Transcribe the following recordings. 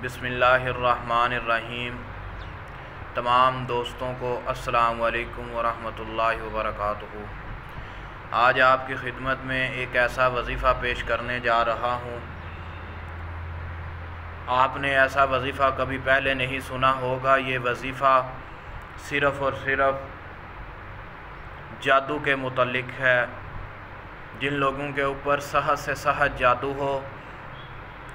बिस्मिल्लाहिर्रहमानिर्रहीम। तमाम दोस्तों को अस्सलाम वालेकुम वरहमतुल्लाहि वबरकातुहू। आज आपकी खिदमत में एक ऐसा वजीफ़ा पेश करने जा रहा हूँ। आपने ऐसा वजीफ़ा कभी पहले नहीं सुना होगा। ये वजीफ़ा सिर्फ़ और सिर्फ जादू के मुतल्लिक़ है। जिन लोगों के ऊपर सहज से सहज जादू हो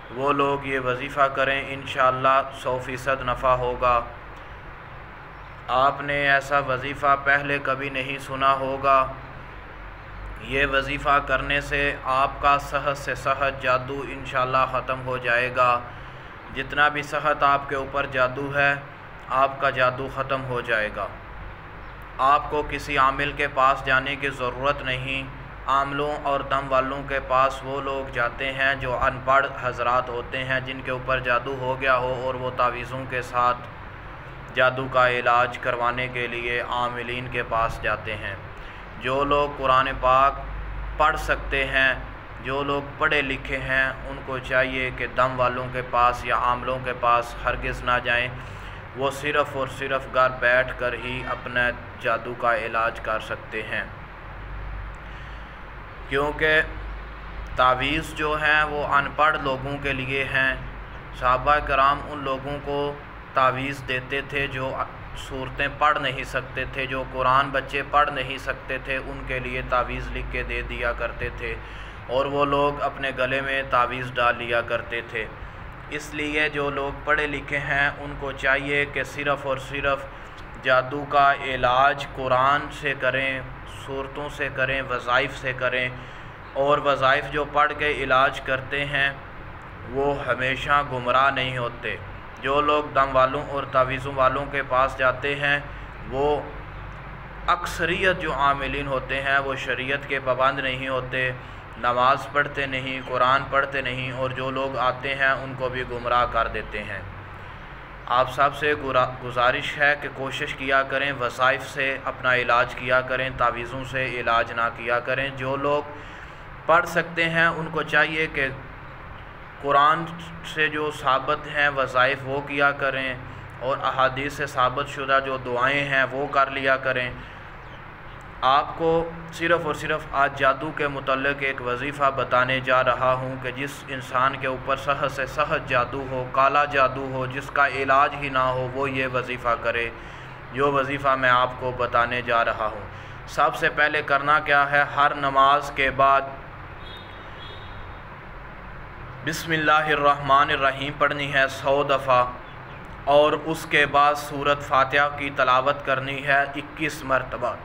वो लोग ये वजीफ़ा करें, इंशाअल्लाह 100% नफ़ा होगा। आपने ऐसा वजीफ़ा पहले कभी नहीं सुना होगा। ये वजीफ़ा करने से आपका सहज से सहज जादू इंशाअल्लाह ख़त्म हो जाएगा। जितना भी सहज आपके ऊपर जादू है, आपका जादू ख़त्म हो जाएगा। आपको किसी आमिल के पास जाने की ज़रूरत नहीं। आमलों और दम वालों के पास वो लोग जाते हैं जो अनपढ़ हजरात होते हैं, जिनके ऊपर जादू हो गया हो, और वो तावीज़ों के साथ जादू का इलाज करवाने के लिए आमिलीन के पास जाते हैं। जो लोग कुरान पाक पढ़ सकते हैं, जो लोग पढ़े लिखे हैं, उनको चाहिए कि दम वालों के पास या आमलों के पास हरगिज़ ना जाएं। वो सिर्फ़ और सिर्फ घर बैठ कर ही अपना जादू का इलाज कर सकते हैं, क्योंकि तावीज़ जो हैं वो अनपढ़ लोगों के लिए हैं। सहाबा कराम उन लोगों को तावीज़ देते थे जो सूरतें पढ़ नहीं सकते थे, जो कुरान बच्चे पढ़ नहीं सकते थे, उनके लिए तावीज़ लिख के दे दिया करते थे और वो लोग अपने गले में तावीज़ डाल लिया करते थे। इसलिए जो लोग पढ़े लिखे हैं उनको चाहिए कि सिर्फ़ और सिर्फ जादू का इलाज कुरान से करें, सूरतों से करें, वज़ाइफ से करें। और वज़ाइफ जो पढ़ के इलाज करते हैं वो हमेशा गुमराह नहीं होते। जो लोग दम वालों और तावीज़ों वालों के पास जाते हैं वो अक्सरियत जो आमिलीन होते हैं वो शरीयत के पाबंद नहीं होते, नमाज़ पढ़ते नहीं, कुरान पढ़ते नहीं, और जो लोग आते हैं उनको भी गुमराह कर देते हैं। आप सब से गुजारिश है कि कोशिश किया करें, वज़ाइफ से अपना इलाज किया करें, तावीज़ों से इलाज ना किया करें। जो लोग पढ़ सकते हैं उनको चाहिए कि कुरान से जो साबित हैं वज़ाइफ वो किया करें, और अहादीस से साबित शुदा जो दुआएं हैं वो कर लिया करें। आपको सिर्फ़ और सिर्फ आज जादू के मुतल्लिक़ एक वजीफ़ा बताने जा रहा हूँ कि जिस इंसान के ऊपर सहज से सहज जादू हो, काला जादू हो, जिसका इलाज ही ना हो, वो ये वजीफ़ा करे। जो वजीफ़ा मैं आपको बताने जा रहा हूँ, सबसे पहले करना क्या है, हर नमाज के बाद बिस्मिल्लाहिर्रहमानिर्रहीम पढ़नी है 100 दफ़ा, और उसके बाद सूरत फातिहा की तलावत करनी है 21 मरतबा।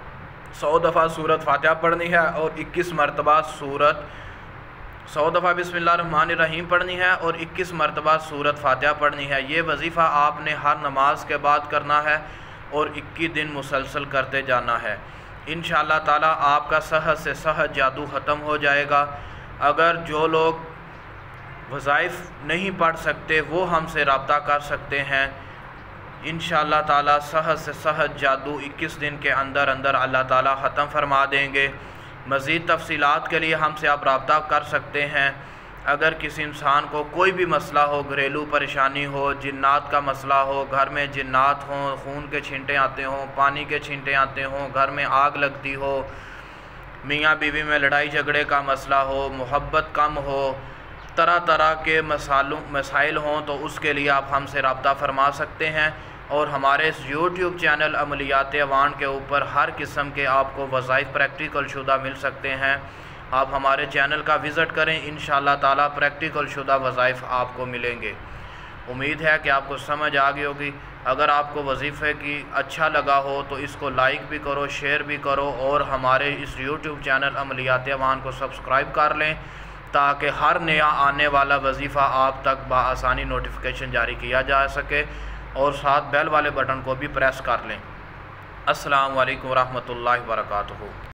100 दफ़ा सूरत फातिहा पढ़नी है और 21 मरतबा 100 दफ़ा बिस्मिल्लाहिर्रहमानिर्रहीम पढ़नी है और 21 मरतबा सूरत फातिहा पढ़नी है। ये वजीफ़ा आपने हर नमाज के बाद करना है और 21 दिन मुसलसल करते जाना है। इंशाअल्लाह ताला आपका सहज से सहज जादू ख़त्म हो जाएगा। अगर जो लोग वज़ाइफ नहीं पढ़ सकते वो हमसे रब्ता कर सकते हैं। इंशाअल्लाह ताला सहज से सहज जादू 21 दिन के अंदर अंदर अल्लाह ताला ख़त्म फरमा देंगे। मज़ीद तफ़सीलात के लिए हमसे आप रब्ता कर सकते हैं। अगर किसी इंसान को कोई भी मसला हो, घरेलू परेशानी हो, जिन्नात का मसला हो, घर में जिन्नात हों, खून के छींटे आते हों, पानी के छींटे आते हों, घर में आग लगती हो, मियाँ बीवी में लड़ाई झगड़े का मसला हो, मोहब्बत कम हो, तरह तरह के मसाइल हों, तो उसके लिए आप हमसे रब्ता फरमा सकते हैं। और हमारे इस YouTube चैनल अमलियात अवान के ऊपर हर किस्म के आपको वज़ाइफ प्रैक्टिकल शुदा मिल सकते हैं। आप हमारे चैनल का विज़िट करें, इंशाअल्लाह ताला प्रैक्टिकल शुदा वज़ाइफ आपको मिलेंगे। उम्मीद है कि आपको समझ आ गई होगी। अगर आपको वजीफ़े की अच्छा लगा हो तो इसको लाइक भी करो, शेयर भी करो, और हमारे इस YouTube चैनल अमलियात अवान को सब्सक्राइब कर लें, ताकि हर नया आने वाला वजीफ़ा आप तक बआसानी नोटिफिकेशन जारी किया जा सके, और साथ बेल वाले बटन को भी प्रेस कर लें। अस्सलाम वालेकुम रहमतुल्लाहि व बरकातुहू।